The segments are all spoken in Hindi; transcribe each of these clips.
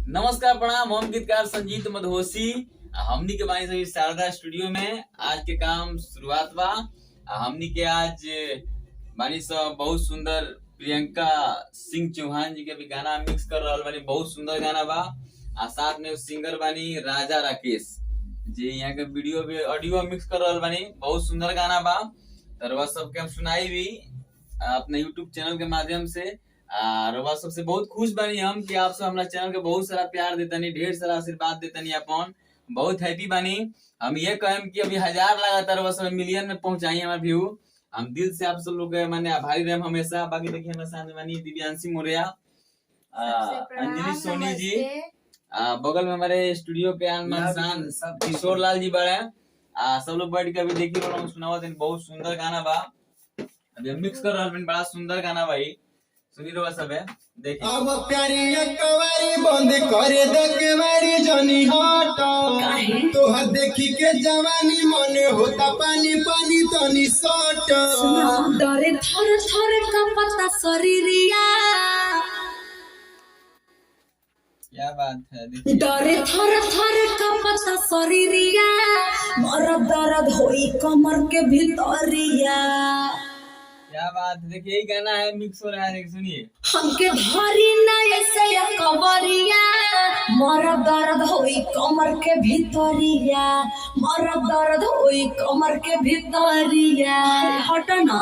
नमस्कार प्रणाम, हम गीतकार संजीत मधोसी। हमनी के बानी से शारदा स्टूडियो में आज के काम शुरुआत बा। हमनी के आज बानी सब बहुत सुंदर प्रियंका सिंह चौहान जी के भी गाना मिक्स कर रहा बानी। बहुत सुंदर गाना बा। साथ में सिंगर बानी राजा राकेश जी, यहाँ के वीडियो भी ऑडियो मिक्स कर रहा बानी। बहुत सुंदर गाना बा। तरवा सबके हम सुनाई भी अपने यूट्यूब चैनल के माध्यम से। रवा सबसे बहुत खुश बनी हम कि आप सब हमारा चैनल के बहुत सारा प्यार देतनी, ढेर सारा आशीर्वाद देतनी। अपन बहुत हैप्पी बनी। हम ये कहें कि अभी 1000 लगातार रवा सब मिलियन में पहुंचाई हमारा व्यू। हम दिल से आप सब लोग माने आभारी रहे हमेशा। बाकी देखिए हमारे साथ बनी दिव्यांशी मौर्य, अंजलि सोनी जी, बगल में हमारे स्टूडियो के अनमान किशोर लाल जी बड़े। सब लोग बैठ के अभी देखिए सुनावा। बहुत सुंदर गाना बा। अभी हम मिक्स कर रहे हैं। बड़ा सुंदर गाना भाई, सुनी रहा सब है। देखिए अब प्यारी एकवारी बंद करे दे केवारी जनी हट तो देखी के जवानी मने होता पानी पानी तनी सट डरे थर थर का पता शरीरिया। क्या बात है। डरे थर थर का पता शरीरिया, मर दर्द होई कमर के भीतरिया। क्या बात है। देखिए यही गाना है, मिक्स हो रहा है। सुनिए हमके धरी ना ऐसे कवरिया, मर दर्द होई कमर के भीतरिया, मर दर्द होई कमर के भीतरिया। हट ना।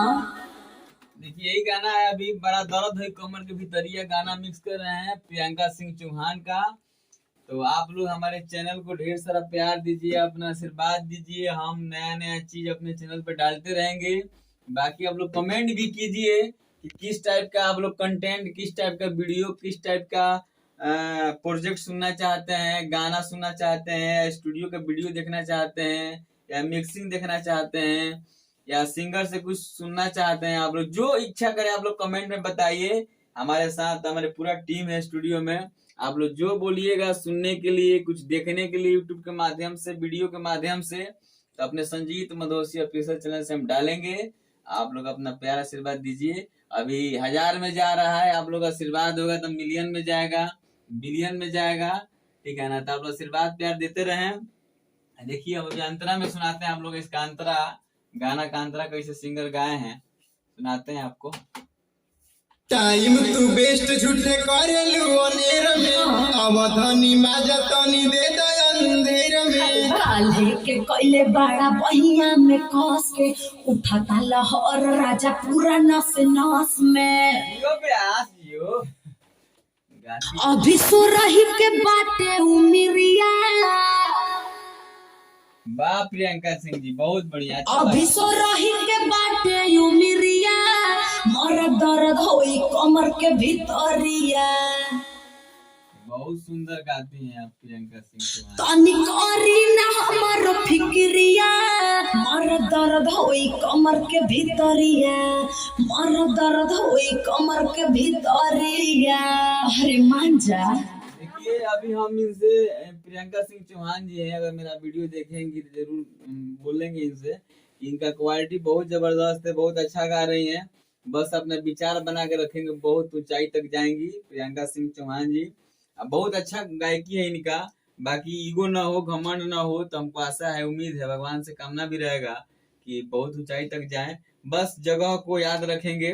देखिए यही गाना है। अभी बड़ा दर्द है कमर के भीतरिया गाना मिक्स कर रहे हैं प्रियंका सिंह चौहान का। तो आप लोग हमारे चैनल को ढेर सारा प्यार दीजिए, अपना आशीर्वाद दीजिए। हम नया नया चीज अपने चैनल पे डालते रहेंगे। बाकी आप लोग कमेंट भी कीजिए कि किस टाइप का आप लोग कंटेंट, किस टाइप का वीडियो, किस टाइप का प्रोजेक्ट सुनना चाहते हैं, गाना सुनना चाहते हैं, स्टूडियो का वीडियो देखना चाहते हैं, या मिक्सिंग देखना चाहते हैं, या सिंगर से कुछ सुनना चाहते हैं। आप लोग जो इच्छा करें आप लोग कमेंट में बताइए। हमारे साथ हमारे पूरा टीम है स्टूडियो में। आप लोग जो बोलिएगा सुनने के लिए, कुछ देखने के लिए यूट्यूब के माध्यम से, वीडियो के माध्यम से, तो अपने संजीत मधोसी ऑफिशियल चैनल से हम डालेंगे। आप लोग अपना प्यार आशीर्वाद दीजिए। अभी 1000 में जा रहा है, आप लोग आशीर्वाद होगा तो मिलियन में जाएगा, बिलियन में जाएगा। ठीक है ना। तो आप लोग आशीर्वाद प्यार देते रहें। देखिए अब अभी अंतरा में सुनाते हैं आप लोग इसका अंतरा गाना का अंतरा कैसे सिंगर गाए हैं, सुनाते हैं आपको। टाइम तू बेस्ट झूठे करे लुनेर में अवधनी माजा तनी दे दे अंधेर में काल्हे के कोइले बड़ा बहिया में कस के उठाता लहर राजा पूरा नस नस में। यो प्यास यो अभी सो रही के बाटे उमिरिया, वाह प्रियंका सिंह जी बहुत बढ़िया। अभी सो रही के बाटे उमिरिया, मर दर्द होई कमर के भीतरिया। बहुत सुंदर गाती हैं आप प्रियंका सिंह चौहान। तनी करी ना हमर फिक्रिया, मर दर्द होई कमर के भीतरिया, मर दर्द होई कमर के भीतरिया। अरे मान जा। देखिए अभी हम इनसे प्रियंका सिंह चौहान जी हैं, अगर मेरा वीडियो देखेंगी तो जरूर बोलेंगे इनसे। इनका क्वालिटी बहुत जबरदस्त है, बहुत अच्छा गा रही हैं। बस अपना विचार बना के रखेंगे, बहुत ऊंचाई तक जाएंगी प्रियंका सिंह चौहान जी। बहुत अच्छा गायकी है इनका। बाकी ईगो ना हो, घमंड ना हो, तो हमको आशा है, उम्मीद है, भगवान से कामना भी रहेगा कि बहुत ऊंचाई तक जाएं। बस जगह को याद रखेंगे।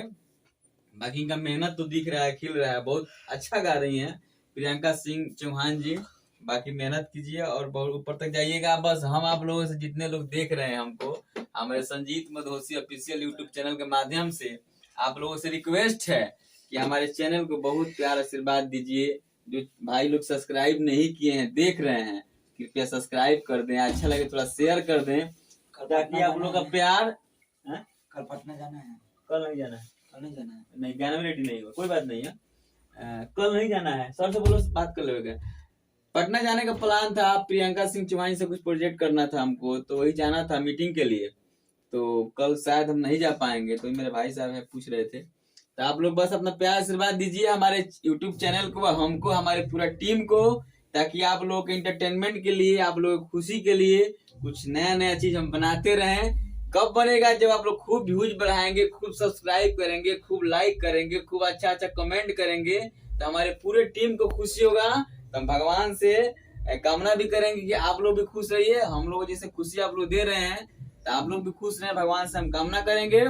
बाकी इनका मेहनत तो दिख रहा है, खिल रहा है। बहुत अच्छा गा रही हैं प्रियंका सिंह चौहान जी। बाकी मेहनत कीजिए और बहुत ऊपर तक जाइएगा। बस हम आप लोगों से, जितने लोग देख रहे हैं हमको, हमारे संजीत मधोसी ऑफिशियल यूट्यूब चैनल के माध्यम से आप लोगों से रिक्वेस्ट है कि हमारे चैनल को बहुत प्यार आशीर्वाद दीजिए। जो भाई लोग सब्सक्राइब नहीं किए हैं, देख रहे हैं, कृपया सब्सक्राइब कर दें। अच्छा लगे थोड़ा शेयर कर दें, ताकि आप लोग का प्यार। कल पटना जाना है। कल नहीं जाना है। कल नहीं जाना है। नहीं, गाना में रेडी नहीं हुआ, कोई बात नहीं है। कल नहीं जाना है। सर से बोलो, बात कर लेगा। पटना जाने का प्लान था, प्रियंका सिंह चौहान से कुछ प्रोजेक्ट करना था हमको, तो वही जाना था मीटिंग के लिए। तो कल शायद हम नहीं जा पाएंगे। तो मेरे भाई साहब है पूछ रहे थे। तो आप लोग बस अपना प्यार आशीर्वाद दीजिए हमारे यूट्यूब चैनल को, हमको, हमारे पूरा टीम को, ताकि आप लोग के इंटरटेनमेंट के लिए, आप लोग की खुशी के लिए कुछ नया नया चीज हम बनाते रहें। कब बनेगा? जब आप लोग खूब व्यूज बढ़ाएंगे, खूब सब्सक्राइब करेंगे, खूब लाइक करेंगे, खूब अच्छा अच्छा कमेंट करेंगे, तो हमारे पूरे टीम को खुशी होगा। तो हम भगवान से कामना भी करेंगे कि आप लोग भी खुश रहिए, हम लोग जैसे खुशी आप लोग दे रहे हैं तो आप लोग भी खुश रहे, भगवान से हम कामना करेंगे।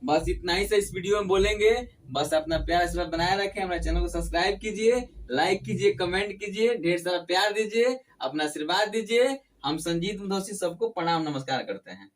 बस इतना ही से इस वीडियो में बोलेंगे। बस अपना प्यार आशीर्वाद बनाए रखें, हमारे चैनल को सब्सक्राइब कीजिए, लाइक कीजिए, कमेंट कीजिए, ढेर सारा प्यार दीजिए, अपना आशीर्वाद दीजिए। हम संजीत मुंडोसी सबको प्रणाम नमस्कार करते हैं।